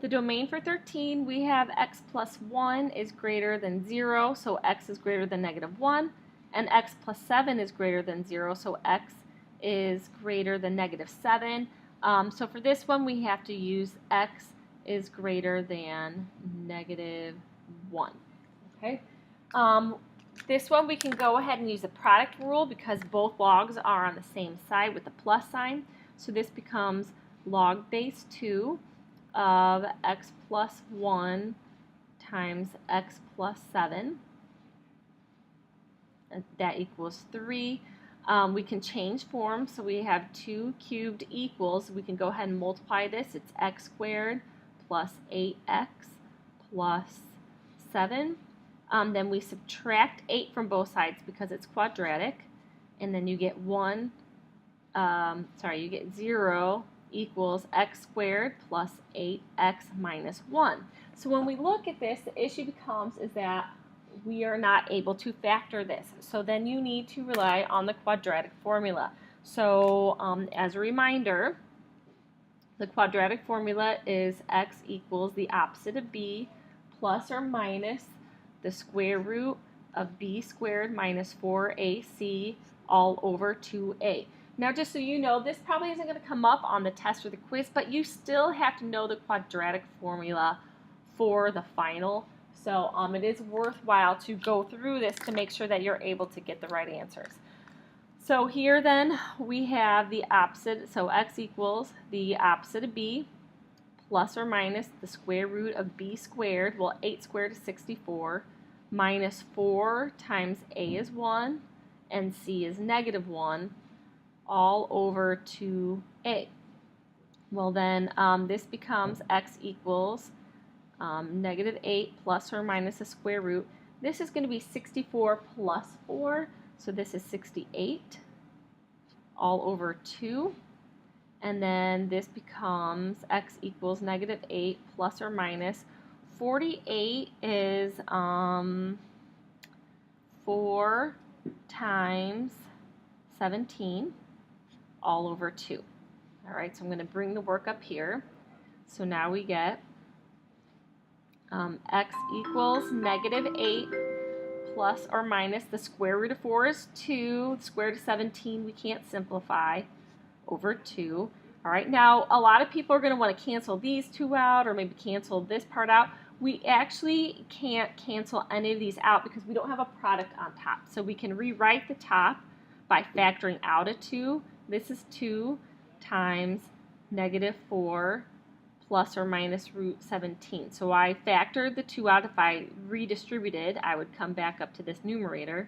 The domain for 13, we have x plus 1 is greater than 0, so x is greater than negative 1, and x plus 7 is greater than 0, so x is greater than negative 7. So for this one, we have to use x is greater than negative 1. Okay. This one we can go ahead and use the product rule because both logs are on the same side with the plus sign. So this becomes log base 2 of x plus 1 times x plus 7. And that equals 3. We can change form, so we have 2 cubed equals. We can go ahead and multiply this. It's x squared plus 8x plus 7. Then we subtract 8 from both sides because it's quadratic, and then you get 0 equals x squared plus 8x minus 1. So when we look at this, the issue becomes is that we are not able to factor this. So then you need to rely on the quadratic formula. So as a reminder, the quadratic formula is x equals the opposite of b plus or minus the square root of b squared minus 4ac all over 2a. Now just so you know, this probably isn't going to come up on the test or the quiz, but you still have to know the quadratic formula for the final. So it is worthwhile to go through this to make sure that you're able to get the right answers. So here then we have the opposite, so x equals the opposite of b plus or minus the square root of b squared, well 8 squared is 64, minus 4 times a is 1 and c is negative 1 all over 2a. Well then this becomes x equals negative 8 plus or minus the square root. This is going to be 64 plus 4, so this is 68 all over 2. And then this becomes x equals negative 8 plus or minus 48 is 4 times 17 all over 2. All right, so I'm going to bring the work up here. So now we get x equals negative 8 plus or minus the square root of 4 is 2. The square root of 17 we can't simplify over 2. All right, now a lot of people are going to want to cancel these two out or maybe cancel this part out. We actually can't cancel any of these out because we don't have a product on top. So we can rewrite the top by factoring out a 2. This is 2 times negative 4 plus or minus root 17. So I factored the 2 out. If I redistributed, I would come back up to this numerator.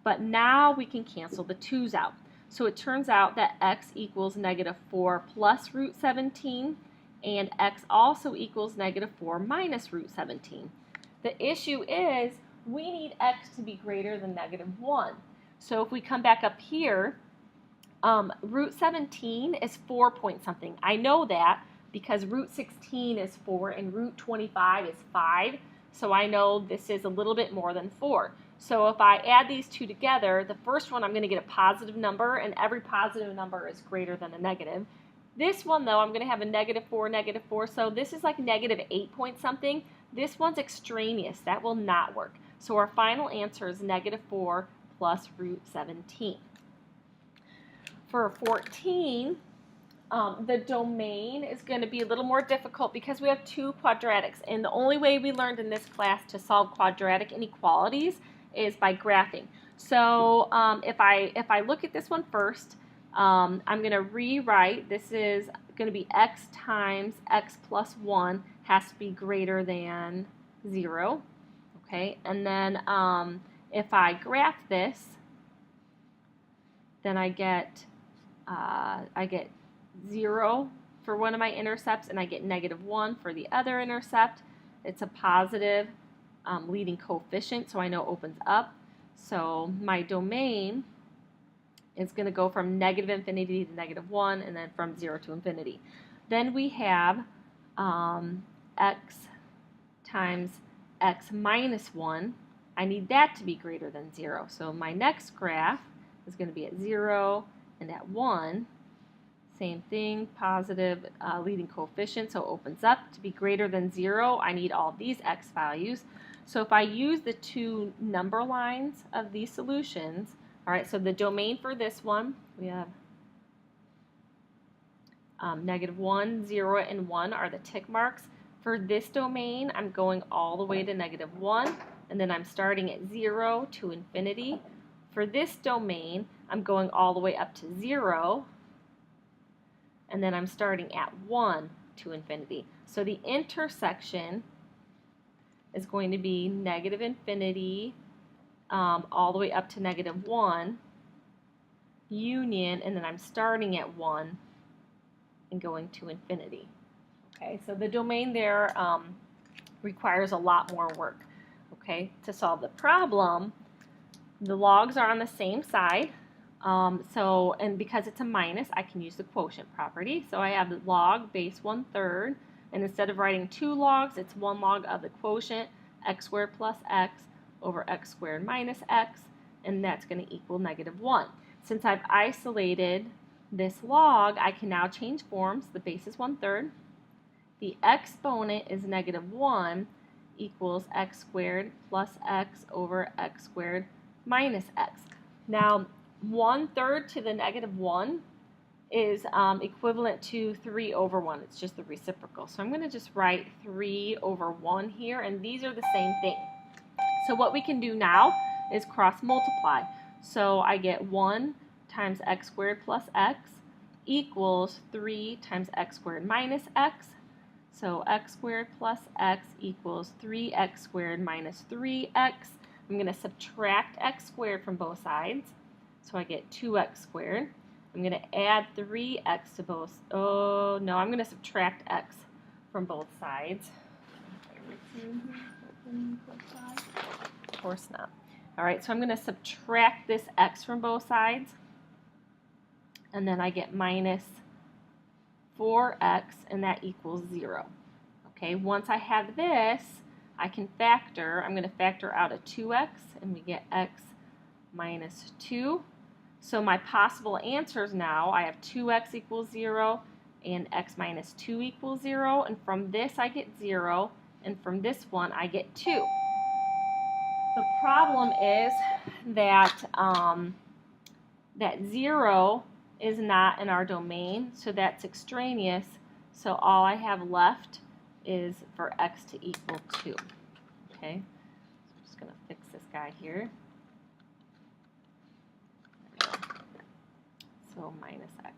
But now we can cancel the 2's out. So it turns out that x equals negative 4 plus root 17, and x also equals negative 4 minus root 17. The issue is we need x to be greater than negative 1. So if we come back up here, root 17 is 4 point something. I know that because root 16 is 4 and root 25 is 5. So I know this is a little bit more than 4. So if I add these two together, the first one I'm going to get a positive number, and every positive number is greater than a negative. This one, though, I'm going to have a negative 4, so this is like negative 8 point something. This one's extraneous. That will not work. So our final answer is negative 4 plus root 17. For 14, the domain is going to be a little more difficult because we have two quadratics, and the only way we learned in this class to solve quadratic inequalities is by graphing. So if I look at this one first, I'm going to rewrite. This is going to be x times x plus 1 has to be greater than 0. Okay, and then if I graph this, then I get 0 for one of my intercepts, and I get negative 1 for the other intercept. It's a positive leading coefficient, so I know it opens up. So my domain is going to go from negative infinity to negative 1, and then from 0 to infinity. Then we have x times x minus 1. I need that to be greater than 0. So my next graph is going to be at 0 and at 1. Same thing, positive leading coefficient, so it opens up. To be greater than 0, I need all these x values. So if I use the two number lines of these solutions, all right, so the domain for this one, we have -1, 0, and 1 are the tick marks. For this domain, I'm going all the way to -1, and then I'm starting at 0 to infinity. For this domain, I'm going all the way up to 0, and then I'm starting at 1 to infinity. So the intersection is going to be -infinity all the way up to -1, union, and then I'm starting at 1 and going to infinity. Okay, so the domain there requires a lot more work. Okay, to solve the problem, the logs are on the same side. And because it's a minus, I can use the quotient property. So I have the log base 1/3, and instead of writing 2 logs, it's 1 log of the quotient, x squared plus x over x squared minus x, and that's going to equal -1. Since I've isolated this log, I can now change forms. The base is 1/3. The exponent is -1 equals x squared plus x over x squared minus x. Now, 1/3 to the -1 is equivalent to 3 over 1. It's just the reciprocal. So I'm going to just write 3 over 1 here, and these are the same thing. So what we can do now is cross multiply. So I get 1 times x squared plus x equals 3 times x squared minus x. So x squared plus x equals 3x squared minus 3x. I'm going to subtract x squared from both sides. So I get 2x squared. I'm going to add 3x to both. Oh, no, I'm going to subtract x from both sides. Of course not. All right, so I'm going to subtract this x from both sides. And then I get minus 4x, and that equals 0. Okay, once I have this, I can factor. I'm going to factor out a 2x, and we get x minus 2. So my possible answers now, I have 2x equals 0 and x minus 2 equals 0. And from this, I get 0. And from this one, I get 2. The problem is that, that 0 is not in our domain, so that's extraneous. So all I have left is for x to equal 2. Okay, so I'm just going to fix this guy here. So minus x.